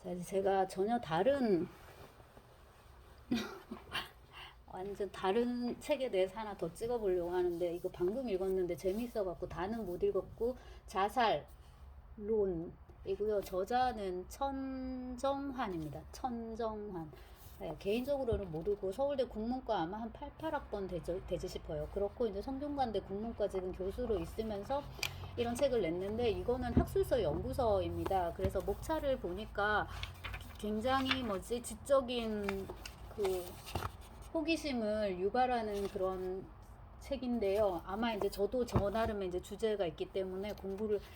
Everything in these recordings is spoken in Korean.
자, 제가 전혀 다른 완전 다른 책에 대해서 하나 더 찍어보려고 하는데 이거 방금 읽었는데 재밌어갖고 다는 못 읽었고 자살론이고요. 저자는 천정환입니다. 천정환. 네, 개인적으로는 모르고 서울대 국문과 아마 한 88학번 되지 싶어요. 그렇고 이제 성균관대 국문과 지금 교수로 있으면서 이런 책을 냈는데 이거는 학술서 연구서입니다. 그래서 목차를 보니까 굉장히 지적인 그 호기심을 유발하는 그런 책인데요. 아마 이제 저도 저 나름의 이제 주제가 있기 때문에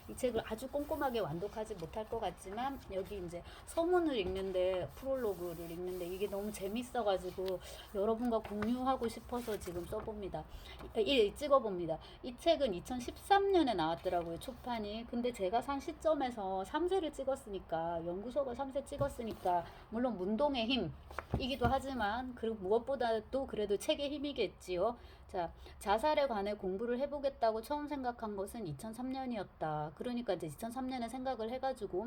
이 책을 아주 꼼꼼하게 완독하지 못할 것 같지만, 여기 이제 서문을 읽는데, 프롤로그를 읽는데 이게 너무 재밌어가지고 여러분과 공유하고 싶어서 지금 찍어봅니다. 이 책은 2013년에 나왔더라고요, 초판이. 근데 제가 산 시점에서 3세를 찍었으니까, 연구소가 3세 찍었으니까, 물론 문동의 힘이기도 하지만, 그리고 무엇보다도 그래도 책의 힘이겠지요. 자, 자살에 관해 공부를 해보겠다고 처음 생각한 것은 2003년이었다. 그러니까 이제 2003년에 생각을 해가지고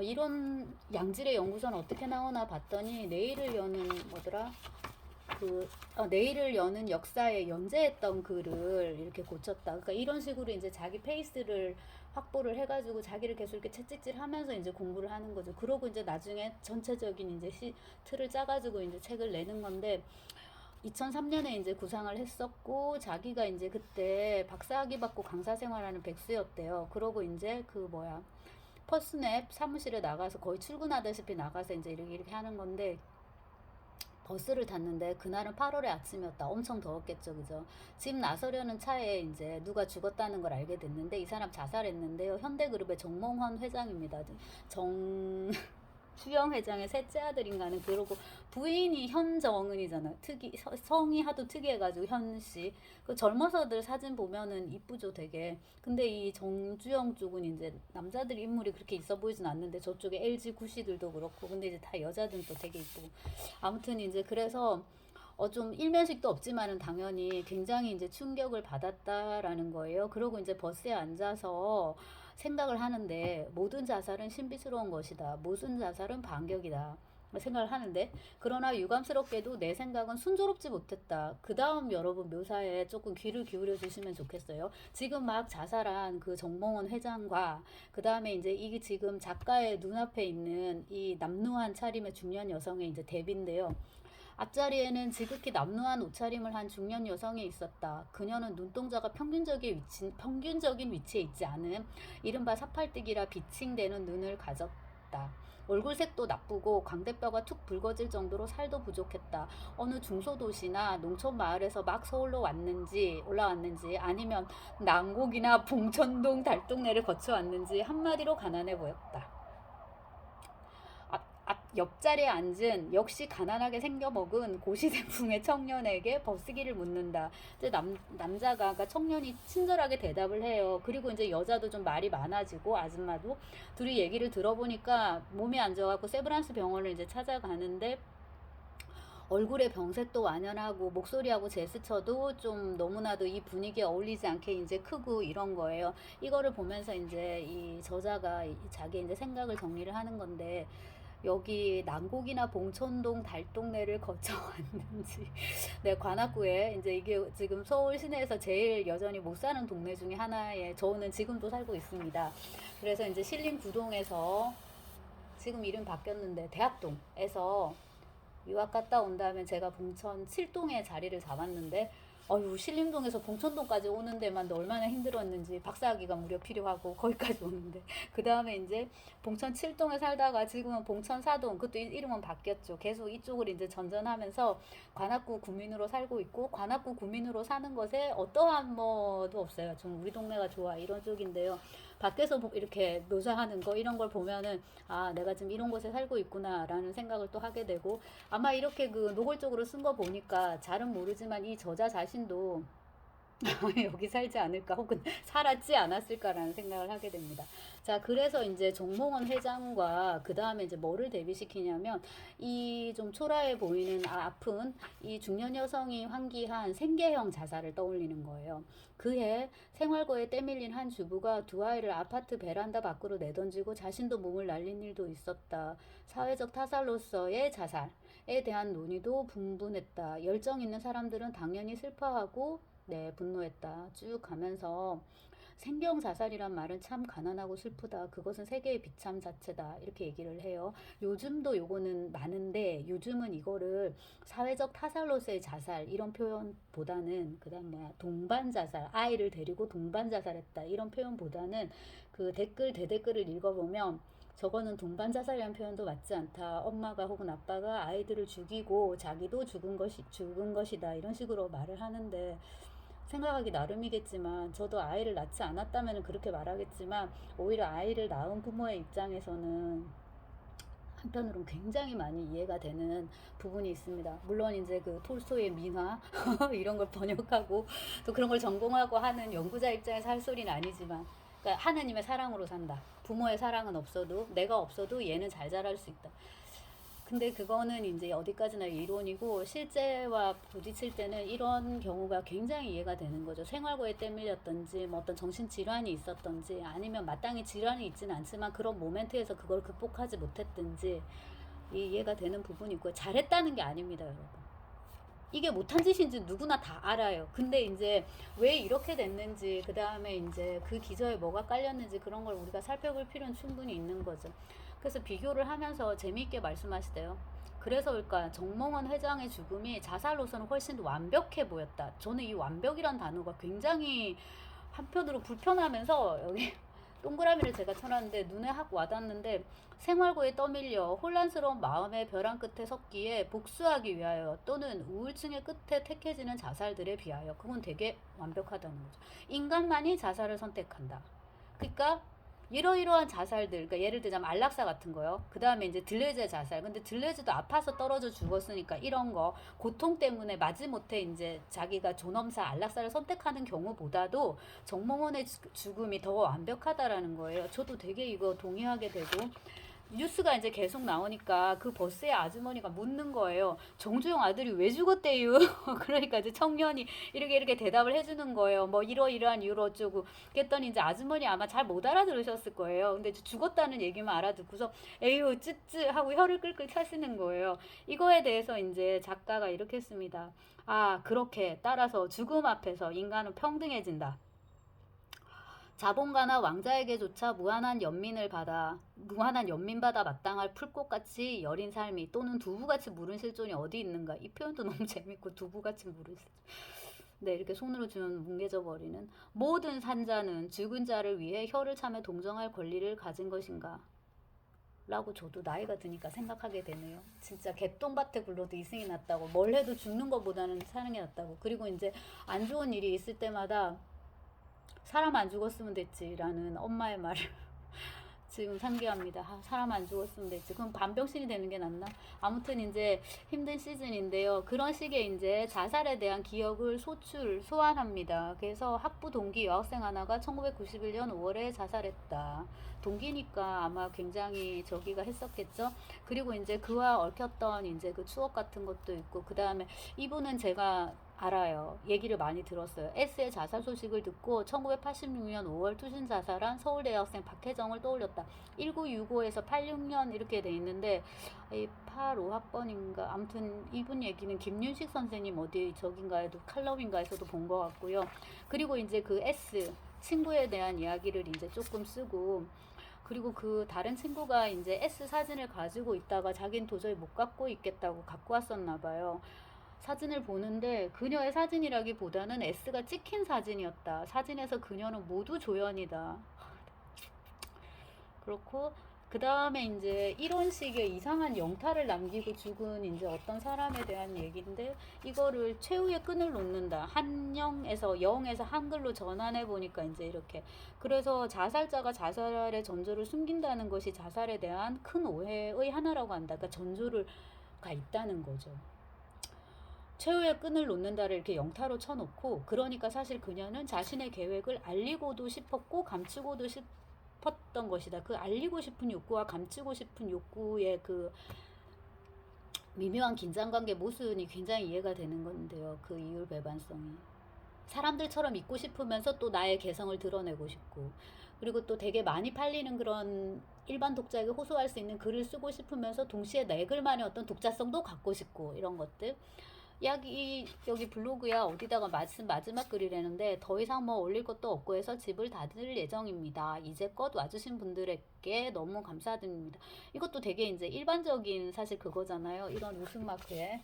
이런 양질의 연구서는 어떻게 나오나 봤더니 내일을 여는 역사에 연재했던 글을 이렇게 고쳤다. 그러니까 이런 식으로 이제 자기 페이스를 확보를 해가지고 자기를 계속 이렇게 채찍질하면서 이제 공부를 하는 거죠. 그러고 이제 나중에 전체적인 이제 틀을 짜가지고 이제 책을 내는 건데, 2003년에 이제 구상을 했었고, 자기가 이제 그때 박사학위 받고 강사 생활하는 백수였대요. 그러고 이제 퍼스냅 사무실에 나가서 거의 출근하다시피 나가서 이제 이렇게 하는 건데, 버스를 탔는데 그날은 8월의 아침이었다. 엄청 더웠겠죠, 그죠? 집 나서려는 차에 이제 누가 죽었다는 걸 알게 됐는데, 이 사람 자살했는데요. 현대그룹의 정몽헌 회장입니다. 수영 회장의 셋째 아들인가는. 그러고 부인이 현정은이잖아. 성이 하도 특이해가지고 현씨. 그 젊어서들 사진 보면은 이쁘죠, 되게. 근데 이 정주영 쪽은 이제 남자들 인물이 그렇게 있어 보이진 않는데, 저쪽에 LG 구시들도 그렇고, 근데 이제 다 여자들은 또 되게 이쁘고. 아무튼 이제 그래서 좀 일면식도 없지만은 당연히 굉장히 이제 충격을 받았다라는 거예요. 그러고 이제 버스에 앉아서 생각을 하는데, 모든 자살은 신비스러운 것이다. 모든 자살은 반격이다. 생각을 하는데, 그러나 유감스럽게도 내 생각은 순조롭지 못했다. 그 다음 여러분 묘사에 조금 귀를 기울여 주시면 좋겠어요. 지금 막 자살한 그 정몽원 회장과, 그 다음에 이제 이게 지금 작가의 눈앞에 있는 이 남루한 차림의 중년 여성의 이제 대비인데요. 앞자리에는 지극히 남루한 옷차림을 한 중년 여성이 있었다. 그녀는 눈동자가 평균적인 위치에 있지 않은 이른바 사팔뜨기라 비칭되는 눈을 가졌다. 얼굴색도 나쁘고 광대뼈가 툭 붉어질 정도로 살도 부족했다. 어느 중소도시나 농촌 마을에서 막 서울로 올라왔는지 아니면 난곡이나 봉천동 달동네를 거쳐왔는지 한마디로 가난해 보였다. 옆자리에 앉은 역시 가난하게 생겨먹은 고시생풍의 청년에게 버스기를 묻는다. 이제 남자가, 그러니까 청년이 친절하게 대답을 해요. 그리고 이제 여자도 좀 말이 많아지고, 아줌마도. 둘이 얘기를 들어보니까 몸이 안 좋아갖고 세브란스 병원을 이제 찾아가는데, 얼굴에 병색도 완연하고 목소리하고 제스처도 좀 너무나도 이 분위기에 어울리지 않게 이제 크고 이런 거예요. 이거를 보면서 이제 이 저자가 자기 이제 생각을 정리를 하는 건데, 여기 난곡이나 봉천동 달동네를 거쳐왔는지. 네, 관악구에 이제 이게 지금 서울 시내에서 제일 여전히 못 사는 동네 중에 하나에 저는 지금도 살고 있습니다. 그래서 이제 신림 구동에서, 지금 이름 바뀌었는데 대학동에서 유학 갔다 온 다음에 제가 봉천 7동에 자리를 잡았는데, 신림동에서 봉천동까지 오는 데만 얼마나 힘들었는지. 박사학위가 무려 필요하고 거기까지 오는데. 그 다음에 이제 봉천 7동에 살다가 지금은 봉천 4동, 그것도 이름은 바뀌었죠. 계속 이쪽을 이제 전전하면서 관악구 구민으로 살고 있고, 관악구 구민으로 사는 것에 어떠한 뭐도 없어요. 좀 우리 동네가 좋아 이런 쪽인데요. 밖에서 이렇게 묘사하는 거 이런 걸 보면은, 내가 지금 이런 곳에 살고 있구나라는 생각을 또 하게 되고, 아마 이렇게 그 노골적으로 쓴 거 보니까 잘은 모르지만 이 저자 자신도 여기 살지 않을까 혹은 살았지 않았을까라는 생각을 하게 됩니다. 자, 그래서 이제 정몽원 회장과 그 다음에 이제 뭐를 대비시키냐면 이 좀 초라해 보이는 아픈 이 중년 여성이 환기한 생계형 자살을 떠올리는 거예요. 그해 생활고에 때밀린 한 주부가 두 아이를 아파트 베란다 밖으로 내던지고 자신도 몸을 날린 일도 있었다. 사회적 타살로서의 자살에 대한 논의도 분분했다. 열정 있는 사람들은 당연히 슬퍼하고 네, 분노했다. 쭉 가면서 생경 자살이란 말은 참 가난하고 슬프다. 그것은 세계의 비참 자체다. 이렇게 얘기를 해요. 요즘도 요거는 많은데 요즘은 이거를 사회적 타살로서의 자살 이런 표현보다는 그다음 뭐야 동반 자살 아이를 데리고 동반 자살했다 이런 표현보다는 그 댓글 대댓글을 읽어보면 저거는 동반 자살이라는 표현도 맞지 않다. 엄마가 혹은 아빠가 아이들을 죽이고 자기도 죽은 것이다. 이런 식으로 말을 하는데 생각하기 나름이겠지만 저도 아이를 낳지 않았다면 그렇게 말하겠지만 오히려 아이를 낳은 부모의 입장에서는 한편으로는 굉장히 많이 이해가 되는 부분이 있습니다. 물론 이제 그 톨스토이의 민화 이런 걸 번역하고 또 그런 걸 전공하고 하는 연구자 입장에서 할 소리는 아니지만 그러니까 하느님의 사랑으로 산다. 부모의 사랑은 없어도 내가 없어도 얘는 잘 자랄 수 있다. 근데 그거는 이제 어디까지나 이론이고 실제와 부딪힐 때는 이런 경우가 굉장히 이해가 되는 거죠. 생활고에 때밀렸던지 뭐 어떤 정신질환이 있었던지 아니면 마땅히 질환이 있지는 않지만 그런 모멘트에서 그걸 극복하지 못했든지 이해가 되는 부분이 있고요. 잘했다는 게 아닙니다, 여러분. 이게 못한 짓인지 누구나 다 알아요. 근데 이제 왜 이렇게 됐는지, 그 다음에 이제 그 기저에 뭐가 깔렸는지 그런 걸 우리가 살펴볼 필요는 충분히 있는 거죠. 그래서 비교를 하면서 재미있게 말씀하시대요. 그래서일까 정몽원 회장의 죽음이 자살로서는 훨씬 더 완벽해 보였다. 저는 이 완벽이란 단어가 굉장히 한편으로 불편하면서 여기 동그라미를 제가 쳐놨는데 눈에 확 와닿는데 생활고에 떠밀려 혼란스러운 마음의 벼랑 끝에 섰기에 복수하기 위하여 또는 우울증의 끝에 택해지는 자살들에 비하여 그건 되게 완벽하다는 거죠. 인간만이 자살을 선택한다. 그러니까 이러이러한 자살들, 그러니까 예를 들자면 안락사 같은 거요. 그 다음에 이제 들레즈의 자살. 근데 들레즈도 아파서 떨어져 죽었으니까 이런 거 고통 때문에 마지못해 이제 자기가 존엄사 안락사를 선택하는 경우보다도 정몽원의 죽음이 더 완벽하다라는 거예요. 저도 되게 이거 동의하게 되고. 뉴스가 이제 계속 나오니까 그 버스의 아주머니가 묻는 거예요. 정주영 아들이 왜 죽었대요? 그러니까 이제 청년이 이렇게 대답을 해주는 거예요. 뭐 이러이러한 이유로 어쩌고. 그랬더니 이제 아주머니 아마 잘 못 알아들으셨을 거예요. 근데 죽었다는 얘기만 알아듣고서 에휴 쯔쯔 하고 혀를 끌끌 차시는 거예요. 이거에 대해서 이제 작가가 이렇게 했습니다. 아 그렇게 따라서 죽음 앞에서 인간은 평등해진다. 자본가나 왕자에게조차 무한한 연민받아 마땅할 풀꽃같이 여린 삶이 또는 두부같이 무른 실존이 어디 있는가. 이 표현도 너무 재밌고 두부같이 무른 실존. 네, 이렇게 손으로 주면 뭉개져 버리는 모든 산자는 죽은 자를 위해 혀를 차며 동정할 권리를 가진 것인가. 라고 저도 나이가 드니까 생각하게 되네요. 진짜 개똥밭에 굴러도 이승이 낫다고. 뭘 해도 죽는 것보다는 사는 게 낫다고. 그리고 이제 안 좋은 일이 있을 때마다 사람 안 죽었으면 됐지라는 엄마의 말을 지금 상기합니다. 아, 사람 안 죽었으면 됐지. 그럼 반병신이 되는 게 낫나? 아무튼 이제 힘든 시즌인데요. 그런 식의 이제 자살에 대한 기억을 소환합니다. 그래서 학부 동기 여학생 하나가 1991년 5월에 자살했다. 동기니까 아마 굉장히 저기가 했었겠죠. 그리고 이제 그와 얽혔던 이제 그 추억 같은 것도 있고, 그 다음에 이분은 제가 알아요. 얘기를 많이 들었어요. S의 자살 소식을 듣고 1986년 5월 투신 자살한 서울대 학생 박혜정을 떠올렸다. 1965에서 86년 이렇게 돼 있는데 85학번인가 아무튼 이분 얘기는 김윤식 선생님 어디 저긴가에도 칼럼인가에서도 본 것 같고요. 그리고 이제 그 S 친구에 대한 이야기를 이제 조금 쓰고 그리고 그 다른 친구가 이제 S 사진을 가지고 있다가 자기는 도저히 못 갖고 있겠다고 갖고 왔었나 봐요. 사진을 보는데 그녀의 사진이라기보다는 S가 찍힌 사진이었다. 사진에서 그녀는 모두 조연이다. 그렇고 그 다음에 이제 이런 식의 이상한 영타를 남기고 죽은 이제 어떤 사람에 대한 얘기인데 이거를 최후의 끈을 놓는다. 영에서 한글로 전환해 보니까 이제 이렇게 그래서 자살자가 자살의 전조를 숨긴다는 것이 자살에 대한 큰 오해의 하나라고 한다. 그러니까 전조가 있다는 거죠. 최후의 끈을 놓는다를 이렇게 영타로 쳐놓고, 그러니까 사실 그녀는 자신의 계획을 알리고도 싶었고 감추고도 싶었던 것이다. 그 알리고 싶은 욕구와 감추고 싶은 욕구의 그 미묘한 긴장관계 모순이 굉장히 이해가 되는 건데요. 그 이율 배반성이. 사람들처럼 있고 싶으면서 또 나의 개성을 드러내고 싶고, 그리고 또 되게 많이 팔리는 그런 일반 독자에게 호소할 수 있는 글을 쓰고 싶으면서 동시에 내 글만의 어떤 독자성도 갖고 싶고, 이런 것들. 여기 블로그야 어디다가 마지막 글이라는데, 더 이상 뭐 올릴 것도 없고 해서 집을 닫을 예정입니다. 이제껏 와주신 분들에게 너무 감사드립니다. 이것도 되게 이제 일반적인 사실 그거잖아요. 이런 웃음마크에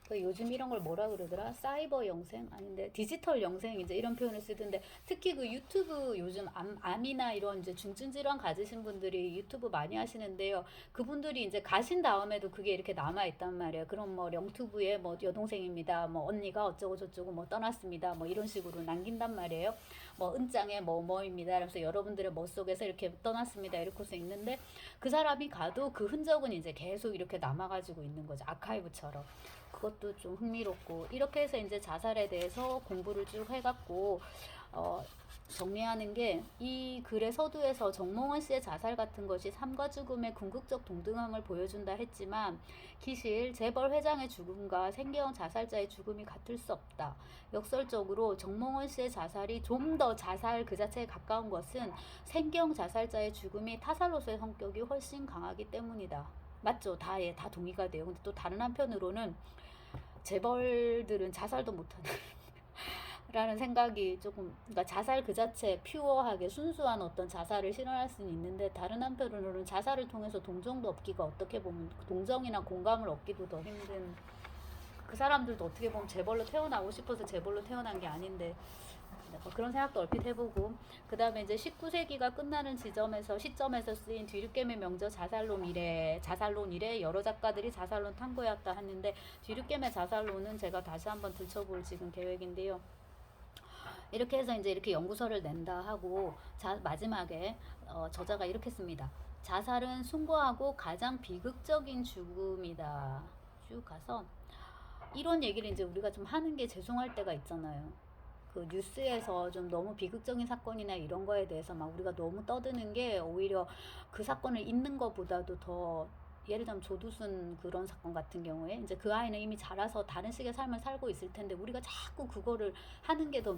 그 요즘 이런 걸 뭐라 그러더라? 사이버 영생? 아닌데 디지털 영생, 이제 이런 표현을 쓰던데, 특히 그 유튜브 요즘 암이나 이런 이제 중증 질환 가지신 분들이 유튜브 많이 하시는데요. 그분들이 이제 가신 다음에도 그게 이렇게 남아 있단 말이에요. 그럼 뭐 영투브에 뭐 여동생입니다, 뭐 언니가 어쩌고 저쩌고 뭐 떠났습니다, 뭐 이런 식으로 남긴단 말이에요. 뭐 은장에 뭐입니다. 그래서 여러분들의 멋 속에서 이렇게 떠났습니다, 이렇게 써 있는데, 그 사람이 가도 그 흔적은 이제 계속 이렇게 남아가지고 있는 거죠. 아카이브처럼. 그것도 좀 흥미롭고, 이렇게 해서 이제 자살에 대해서 공부를 쭉 해갖고 정리하는 게, 이 글의 서두에서 정몽원 씨의 자살 같은 것이 삶과 죽음의 궁극적 동등함을 보여준다 했지만, 기실 재벌 회장의 죽음과 생계형 자살자의 죽음이 같을 수 없다. 역설적으로 정몽원 씨의 자살이 좀 더 자살 그 자체에 가까운 것은 생계형 자살자의 죽음이 타살로서의 성격이 훨씬 강하기 때문이다. 맞죠? 다 동의가 돼요. 근데 또 다른 한편으로는 재벌들은 자살도 못하는 라는 생각이 조금, 그러니까 자살 그 자체 퓨어하게 순수한 어떤 자살을 실현할 수는 있는데, 다른 한편으로는 자살을 통해서 동정도 얻기가, 어떻게 보면 동정이나 공감을 얻기도 더 힘든, 그 사람들도 어떻게 보면 재벌로 태어나고 싶어서 재벌로 태어난 게 아닌데, 뭐 그런 생각도 얼핏 해보고, 그 다음에 이제 19세기가 끝나는 시점에서 쓰인 뒤늦게의 명저 자살론 이래 여러 작가들이 자살론 탐구해왔다 하는데, 뒤늦게의 자살론은 제가 다시 한번 들춰볼 지금 계획인데요. 이렇게 해서 이제 이렇게 연구서를 낸다 하고, 마지막에 저자가 이렇게 씁니다. 자살은 숭고하고 가장 비극적인 죽음이다. 쭉 가서 이런 얘기를 이제 우리가 좀 하는 게 죄송할 때가 있잖아요. 그 뉴스에서 좀 너무 비극적인 사건이나 이런 거에 대해서 막 우리가 너무 떠드는 게, 오히려 그 사건을 잊는 것보다도 더, 예를 들면 조두순 그런 사건 같은 경우에 이제 그 아이는 이미 자라서 다른 식의 삶을 살고 있을 텐데, 우리가 자꾸 그거를 하는 게 더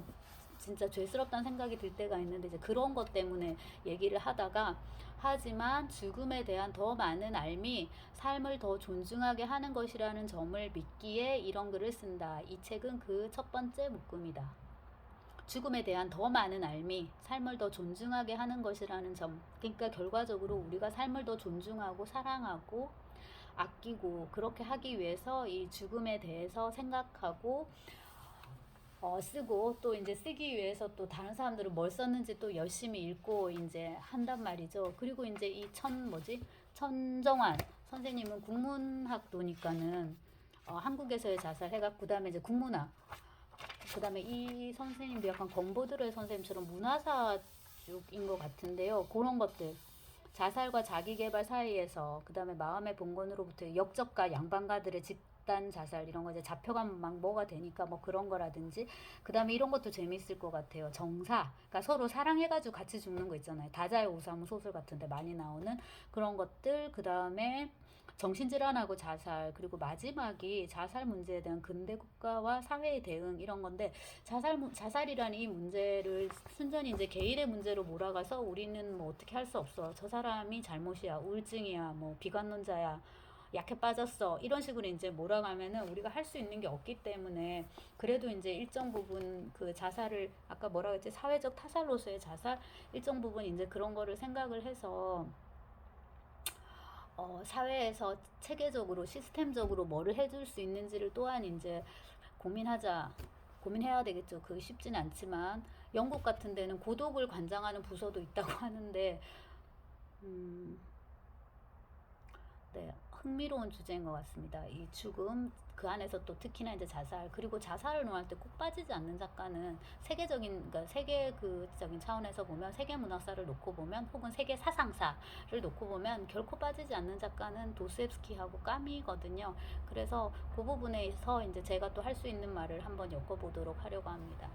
진짜 죄스럽다는 생각이 들 때가 있는데, 이제 그런 것 때문에 얘기를 하다가, 하지만 죽음에 대한 더 많은 알미 삶을 더 존중하게 하는 것이라는 점을 믿기에 이런 글을 쓴다. 이 책은 그 첫 번째 묶음이다. 죽음에 대한 더 많은 알미, 삶을 더 존중하게 하는 것이라는 점. 그러니까 결과적으로 우리가 삶을 더 존중하고 사랑하고 아끼고 그렇게 하기 위해서 이 죽음에 대해서 생각하고 쓰고, 또 이제 쓰기 위해서 또 다른 사람들은 뭘 썼는지 또 열심히 읽고 이제 한단 말이죠. 그리고 이제 이 천정환 선생님은 국문학도니까는 한국에서의 자살 해갖고, 그다음에 이제 국문학, 그다음에 이 선생님도 약간 건보드레 선생님처럼 문화사 쪽인 것 같은데요. 그런 것들, 자살과 자기개발 사이에서, 그다음에 마음의 봉건으로부터 역적과 양반가들의 집단 자살, 이런 거 이제 잡혀가면 막 뭐가 되니까 뭐 그런 거라든지, 그다음에 이런 것도 재밌을 것 같아요. 정사, 그러니까 서로 사랑해가지고 같이 죽는 거 있잖아요. 다자의 오사무 소설 같은데 많이 나오는 그런 것들. 그다음에 정신질환하고 자살, 그리고 마지막이 자살 문제에 대한 근대 국가와 사회의 대응, 이런 건데, 자살이라는 이 문제를 순전히 이제 개인의 문제로 몰아가서 우리는 뭐 어떻게 할 수 없어, 저 사람이 잘못이야, 우울증이야, 뭐 비관론자야, 약해 빠졌어, 이런 식으로 이제 몰아가면은 우리가 할 수 있는 게 없기 때문에, 그래도 이제 일정 부분 그 자살을, 아까 뭐라 그랬지, 사회적 타살로서의 자살, 일정 부분 이제 그런 거를 생각을 해서 사회에서 체계적으로 시스템적으로 뭐를 해줄 수 있는지를 또한 이제 고민해야 되겠죠. 그게 쉽진 않지만, 영국 같은 데는 고독을 관장하는 부서도 있다고 하는데, 네, 흥미로운 주제인 것 같습니다. 이 죽음, 그 안에서 또 특히나 이제 자살, 그리고 자살을 논할 때 꼭 빠지지 않는 작가는 세계적인, 그러니까 세계 그적인 차원에서 보면, 세계 문학사를 놓고 보면, 혹은 세계 사상사를 놓고 보면 결코 빠지지 않는 작가는 도스옙스키하고 까미거든요. 그래서 그 부분에서 이제 제가 또 할 수 있는 말을 한번 엮어보도록 하려고 합니다.